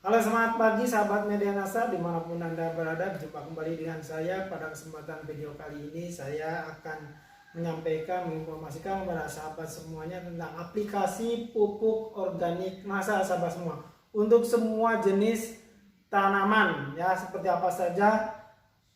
Halo, semangat pagi sahabat Media Nasa dimanapun Anda berada. Berjumpa kembali dengan saya. Pada kesempatan video kali ini saya akan menyampaikan, menginformasikan kepada sahabat semuanya tentang aplikasi pupuk organik Nasa, sahabat semua, untuk semua jenis tanaman ya. Seperti apa saja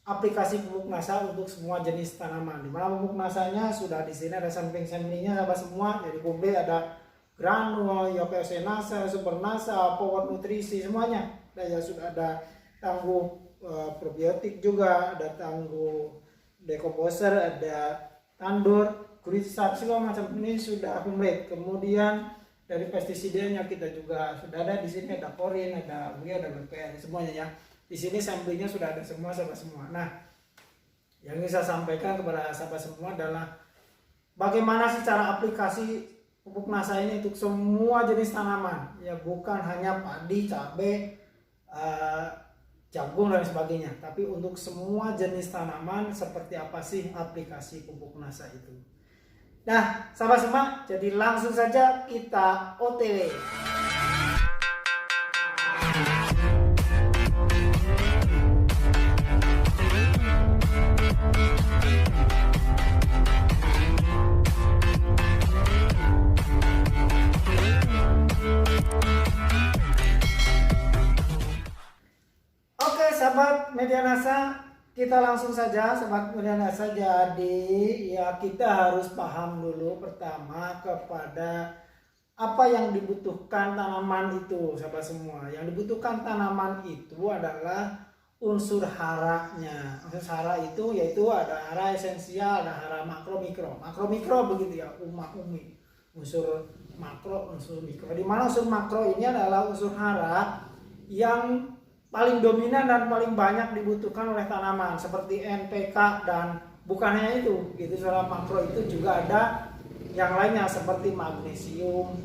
aplikasi pupuk Nasa untuk semua jenis tanaman. Dimana pupuk Nasanya sudah di sini, ada sampling-samplingnya sahabat semua. Jadi komplit, ada granul, YPC Nasa, Super Nasa, Power Nutrisi, semuanya. Dan ya sudah ada tangguh probiotik juga, ada tangguh decomposer, ada tandur, grisap, segala macam ini sudah komplit. Kemudian dari pestisidanya kita juga sudah ada di sini, ada Porin, ada Urea, ada BPN, semuanya ya. Di sini samplingnya sudah ada semua, sahabat semua. Nah, yang ingin saya sampaikan kepada sahabat semua adalah bagaimana sih cara aplikasi pupuk Nasa ini untuk semua jenis tanaman ya, bukan hanya padi, cabai, jagung dan sebagainya, tapi untuk semua jenis tanaman. Seperti apa sih aplikasi pupuk Nasa itu? Nah, sahabat semua, jadi langsung saja kita OTW. Sahabat Media Nasa, kita langsung saja sahabat Media Nasa. Jadi ya, kita harus paham dulu pertama kepada apa yang dibutuhkan tanaman itu, sahabat semua. Yang dibutuhkan tanaman itu adalah unsur haranya. Unsur hara itu yaitu ada hara esensial, ada hara makro, mikro. Makro, mikro begitu ya, umi. Unsur makro, unsur mikro. Di mana unsur makro ini adalah unsur hara yang paling dominan dan paling banyak dibutuhkan oleh tanaman, seperti NPK, dan bukan hanya itu, secara makro itu juga ada yang lainnya seperti magnesium,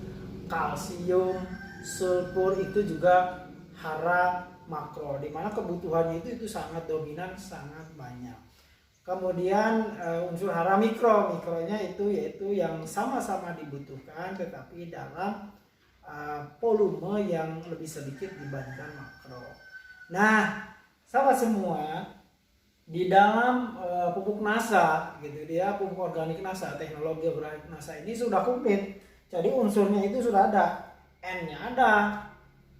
kalsium, sulfur, itu juga hara makro, dimana kebutuhannya itu sangat dominan, sangat banyak. Kemudian unsur hara mikronya itu yaitu yang sama-sama dibutuhkan tetapi dalam volume yang lebih sedikit dibandingkan makro. Nah, sahabat semua, di dalam pupuk Nasa dia, pupuk organik Nasa, teknologi organik Nasa ini sudah komplit. Jadi unsurnya itu sudah ada, N-nya ada,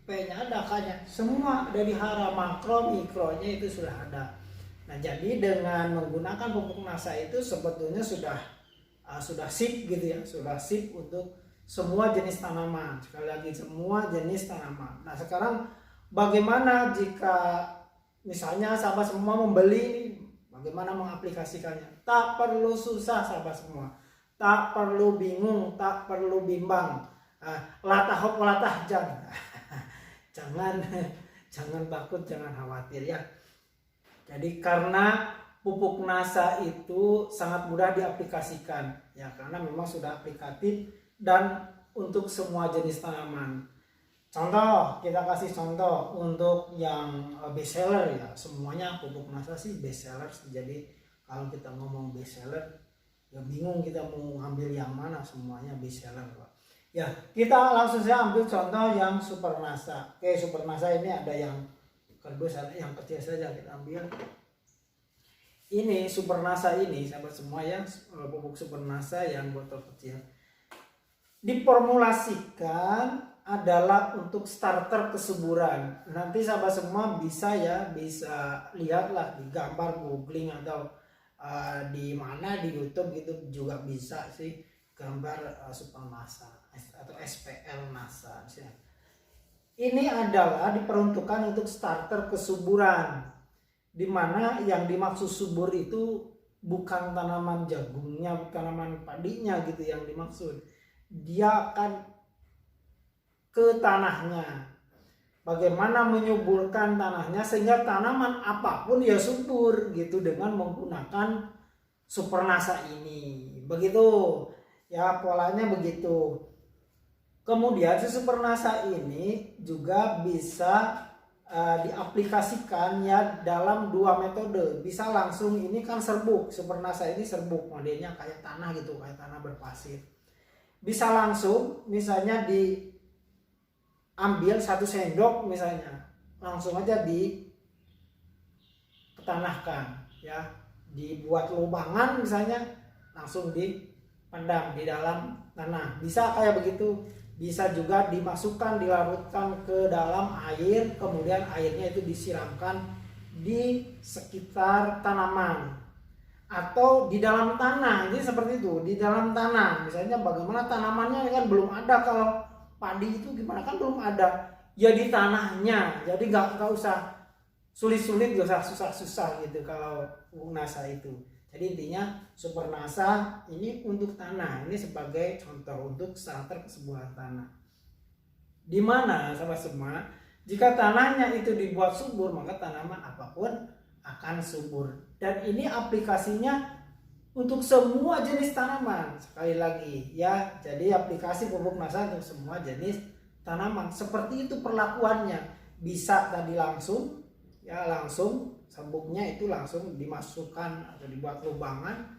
P-nya ada, K-nya, semua dari hara makro, mikronya itu sudah ada. Nah, jadi dengan menggunakan pupuk Nasa itu sebetulnya sudah sip ya, sudah sip untuk semua jenis tanaman. Sekali lagi, semua jenis tanaman. Nah, sekarang bagaimana jika misalnya sahabat semua membeli, bagaimana mengaplikasikannya? Tak perlu susah sahabat semua, tak perlu bingung, tak perlu bimbang. Latah hop latah jangan takut, jangan khawatir ya. Jadi karena pupuk Nasa itu sangat mudah diaplikasikan ya, karena memang sudah aplikatif dan untuk semua jenis tanaman. Contoh, kita kasih contoh untuk yang best seller ya, semuanya pupuk Nasa sih best seller. Jadi kalau kita ngomong best seller ya bingung kita mau ambil yang mana, semuanya best seller Pak. Ya, kita langsung saja ambil contoh yang Super Nasa. Oke, Super Nasa ini ada yang kardus, ada yang kecil saja, kita ambil. Ini Super Nasa ini sahabat semua ya, pupuk Super Nasa yang botol kecil. Diformulasikan adalah untuk starter kesuburan. Nanti sahabat semua bisa lihatlah di gambar googling atau di mana di YouTube gitu juga bisa sih, gambar Super Nasa atau SPL Nasa. Ini adalah diperuntukkan untuk starter kesuburan, dimana yang dimaksud subur itu bukan tanaman jagungnya, tanaman padinya gitu yang dimaksud. Dia akan ke tanahnya, bagaimana menyuburkan tanahnya sehingga tanaman apapun ya subur gitu dengan menggunakan Super Nasa ini. Begitu ya, polanya begitu. Kemudian si Super Nasa ini juga bisa diaplikasikan ya dalam dua metode. Bisa langsung, ini kan serbuk, Super Nasa ini serbuk, modelnya kayak tanah gitu, kayak tanah berpasir. Bisa langsung misalnya ambil 1 sendok misalnya, langsung aja ditanahkan ya, dibuat lubangan misalnya, langsung dipendam di dalam tanah. Bisa kayak begitu. Bisa juga dimasukkan, dilarutkan ke dalam air, kemudian airnya itu disiramkan di sekitar tanaman atau di dalam tanah. Jadi seperti itu, di dalam tanah. Misalnya bagaimana tanamannya kan belum ada, kalau padi itu gimana kan belum ada, ya di tanahnya. Jadi nggak usah sulit-sulit, nggak usah susah-susah gitu kalau pupuk NASA itu. Jadi intinya Super NASA ini untuk tanah, ini sebagai contoh untuk starter kesuburan tanah. Di mana sahabat semua, jika tanahnya itu dibuat subur, maka tanaman apapun akan subur. Dan ini aplikasinya untuk semua jenis tanaman. Sekali lagi ya, jadi aplikasi pupuk NASA untuk semua jenis tanaman. Seperti itu perlakuannya. Bisa tadi langsung ya, langsung sabuknya itu langsung dimasukkan atau dibuat lubangan,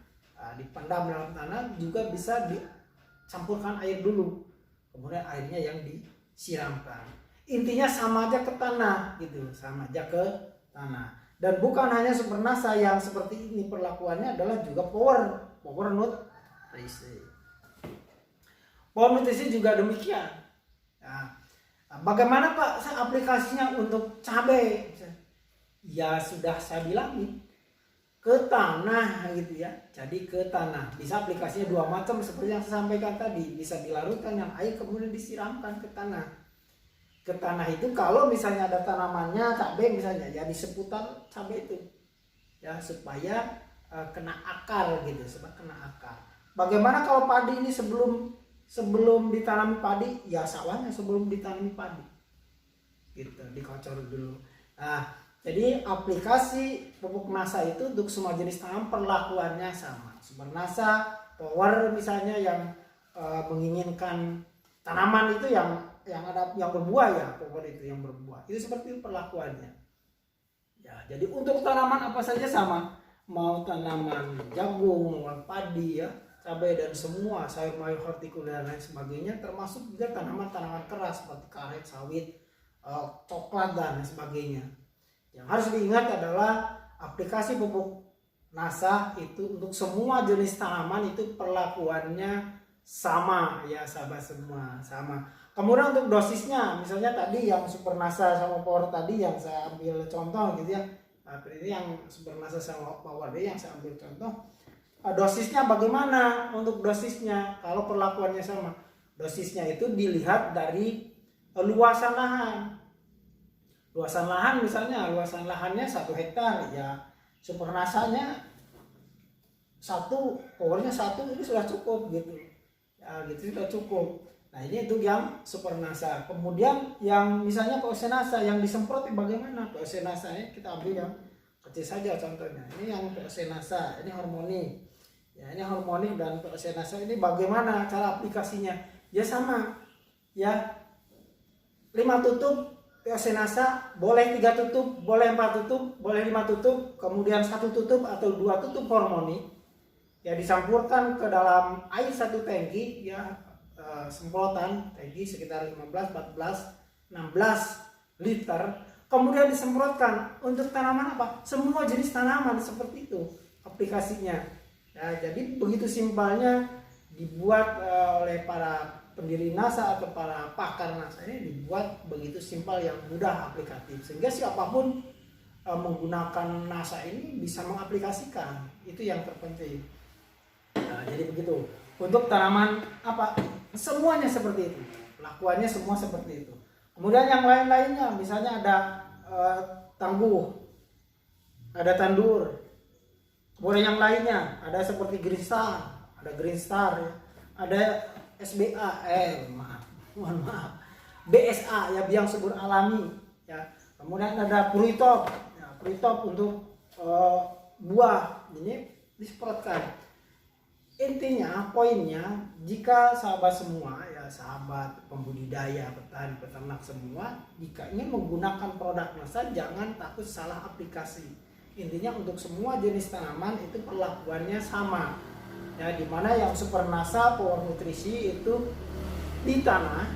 dipendam dalam tanah. Juga bisa dicampurkan air dulu, kemudian airnya yang disiramkan. Intinya sama aja ke tanah gitu, sama aja ke tanah. Dan bukan hanya Super NASA yang seperti ini perlakuannya, adalah juga power nutrisi. Power nutrisi juga demikian. Nah, bagaimana Pak aplikasinya untuk cabai? Ya sudah saya bilang nih, ke tanah gitu ya. Jadi ke tanah. Bisa aplikasinya 2 macam seperti yang saya sampaikan tadi. Bisa dilarutkan dengan air kemudian disiramkan ke tanah. Ke tanah itu kalau misalnya ada tanamannya, cabai misalnya, ya di seputar cabai itu. Ya supaya kena akar gitu, supaya kena akar. Bagaimana kalau padi ini sebelum ditanami padi? Ya sawahnya sebelum ditanami padi. Gitu, dikocor dulu. Nah, jadi aplikasi pupuk NASA itu untuk semua jenis tanaman perlakuannya sama. Super NASA, Power misalnya yang menginginkan tanaman itu yang berbuah ya, Power itu yang berbuah. Itu seperti perlakuannya. Ya, jadi untuk tanaman apa saja sama. Mau tanaman jagung, mau padi ya, cabai dan semua sayur mayur hortikuler dan lain sebagainya, termasuk juga tanaman-tanaman keras seperti karet, sawit, coklat dan sebagainya. Yang harus diingat adalah aplikasi pupuk NASA itu untuk semua jenis tanaman itu perlakuannya sama ya sahabat semua, sama. Kemudian untuk dosisnya, misalnya tadi yang Super NASA sama Power tadi yang saya ambil contoh gitu ya. Nah, ini yang Super NASA sama Power tadi yang saya ambil contoh. Dosisnya bagaimana untuk dosisnya? Kalau perlakuannya sama, dosisnya itu dilihat dari luasan lahan. Luasan lahan misalnya, luasan lahannya 1 hektar ya, Super NASA-nya 1, Powernya 1, ini sudah cukup gitu. Ya gitu sudah cukup. Nah ini itu yang Super NASA. Kemudian yang misalnya POC NASA yang disemprot bagaimana? POC NASA-nya kita ambil yang kecil saja contohnya. Ini yang POC NASA, ini harmoni. Ya ini harmoni dan POC NASA ini bagaimana cara aplikasinya? Ya sama. Ya 5 tutup POC NASA, boleh 3 tutup, boleh 4 tutup, boleh 5 tutup, kemudian 1 tutup atau 2 tutup harmoni ya dicampurkan ke dalam air 1 tangki ya, semprotan tangki sekitar 15, 14, 16 liter, kemudian disemprotkan untuk tanaman apa? Semua jenis tanaman seperti itu aplikasinya ya. Jadi begitu simpelnya dibuat oleh para pendiri NASA atau para pakar NASA, ini dibuat begitu simpel yang mudah aplikatif sehingga siapapun menggunakan NASA ini bisa mengaplikasikan. Itu yang terpenting. Nah, jadi begitu untuk tanaman apa, semuanya seperti itu, lakuannya semua seperti itu. Kemudian yang lain-lainnya misalnya ada tangguh, ada tandur, kemudian yang lainnya ada seperti Green Star, ada Green Star ya, ada SBA, mohon maaf, BSA ya, biang subur alami ya. Kemudian ada Pruitop, ya, Pruitop untuk buah, ini disemprotkan. Intinya, poinnya, jika sahabat semua ya, sahabat pembudidaya, petani, peternak semua, jika ingin menggunakan produk NASA, jangan takut salah aplikasi. Intinya untuk semua jenis tanaman itu perlakuannya sama. Ya, dimana yang Super NASA Power Nutrisi itu di tanah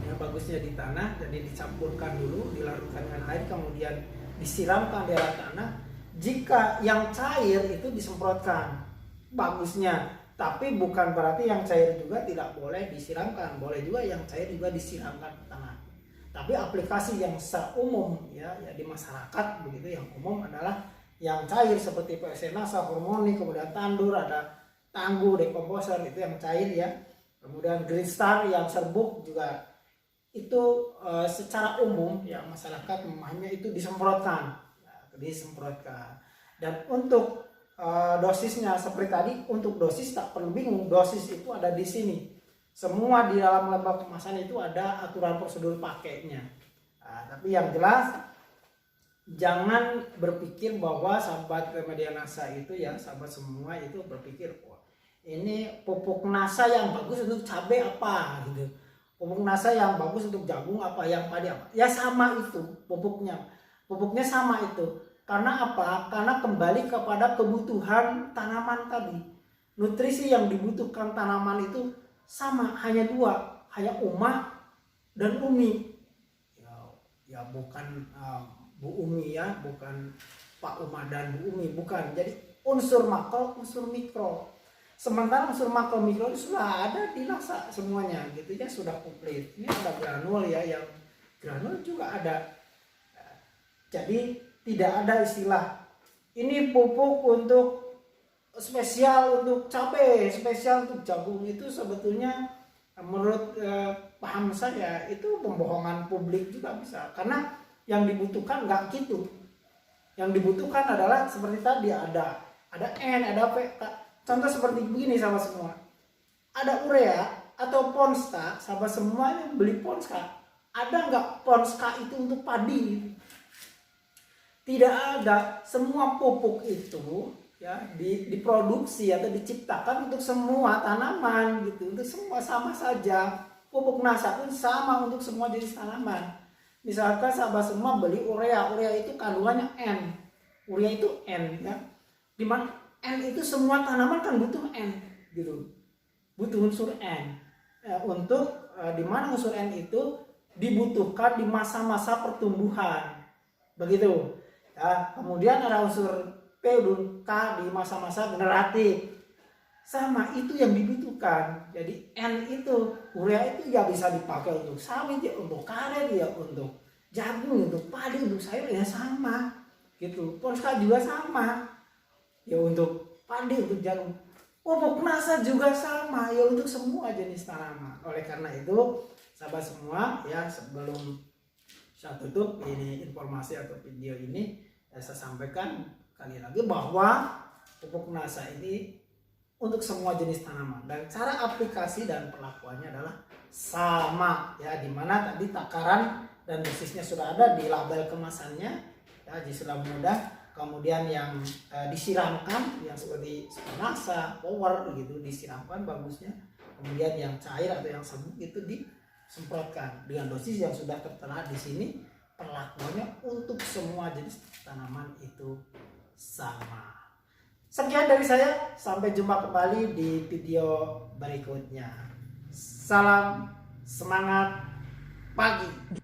ya, bagusnya di tanah, jadi dicampurkan dulu, dilarutkan dengan air, kemudian disiramkan di atas tanah. Jika yang cair itu disemprotkan bagusnya, tapi bukan berarti yang cair juga tidak boleh disiramkan, boleh juga yang cair juga disiramkan ke tanah. Tapi aplikasi yang secara umum ya di masyarakat begitu yang umum adalah yang cair seperti PVC nasa, hormoni, kemudian tandur, ada tangguh, dekomposer itu yang cair ya. Kemudian Green Star yang serbuk juga itu secara umum ya masyarakat memahaminya itu disemprotkan, disemprotkan. Dan untuk dosisnya seperti tadi, untuk dosis tak perlu bingung, dosis itu ada di sini. Semua di dalam lembar kemasan itu ada aturan prosedur pakainya. Tapi yang jelas jangan berpikir bahwa sahabat Remedia Nasa itu ya, sahabat semua itu berpikir wah ini pupuk nasa yang bagus untuk cabai apa gitu, pupuk nasa yang bagus untuk jagung apa, yang padi apa, ya sama itu pupuknya sama itu. Karena apa? Karena kembali kepada kebutuhan tanaman tadi. Nutrisi yang dibutuhkan tanaman itu sama, hanya dua, hanya umma dan umi. Ya bukan Bu Umi ya, bukan Pak Umma dan Bu Umi, bukan. Jadi unsur makro, unsur mikro. Sementara unsur makro mikro itu sudah ada di nasa semuanya, gitu ya, sudah komplit. Ini ada granul ya, yang granul juga ada. Jadi tidak ada istilah ini pupuk untuk spesial untuk cabai, spesial untuk jagung. Itu sebetulnya menurut paham saya itu pembohongan publik juga bisa, karena yang dibutuhkan nggak gitu. Yang dibutuhkan adalah seperti tadi ada N, ada P. Contoh seperti begini sama semua. Ada urea atau ponska, sahabat semuanya beli ponska. Ada nggak ponska itu untuk padi? Tidak ada. Semua pupuk itu ya diproduksi atau diciptakan untuk semua tanaman gitu, untuk semua sama saja. Pupuk nasa pun sama untuk semua jenis tanaman. Misalkan sahabat semua beli urea itu kandungannya N. Urea itu N ya. Dimana N itu semua tanaman kan butuh N gitu. Butuh unsur N. Untuk dimana unsur N itu dibutuhkan di masa-masa pertumbuhan. Begitu. Ya, kemudian ada unsur P dan K di masa-masa generatif. Sama itu yang dibutuhkan. Jadi N itu, urea itu ya bisa dipakai untuk sawit ya, untuk karet ya, untuk jagung, untuk padi, untuk sayur ya sama. Gitu. Ponska juga sama. Ya untuk padi, untuk jagung. Pupuk nasa juga sama ya untuk semua jenis tanaman. Oleh karena itu, sahabat semua ya, sebelum saya tutup ini informasi atau video ini, saya sampaikan kali lagi bahwa pupuk nasa ini untuk semua jenis tanaman dan cara aplikasi dan perlakuannya adalah sama ya, dimana tadi takaran dan dosisnya sudah ada di label kemasannya ya, jadi sudah mudah. Kemudian yang disiramkan yang seperti nasa, power gitu disiramkan bagusnya. Kemudian yang cair atau yang serbuk itu disemprotkan dengan dosis yang sudah tertera di sini. Perlakuannya untuk semua jenis tanaman itu sama. Sekian dari saya, sampai jumpa kembali di video berikutnya. Salam semangat pagi.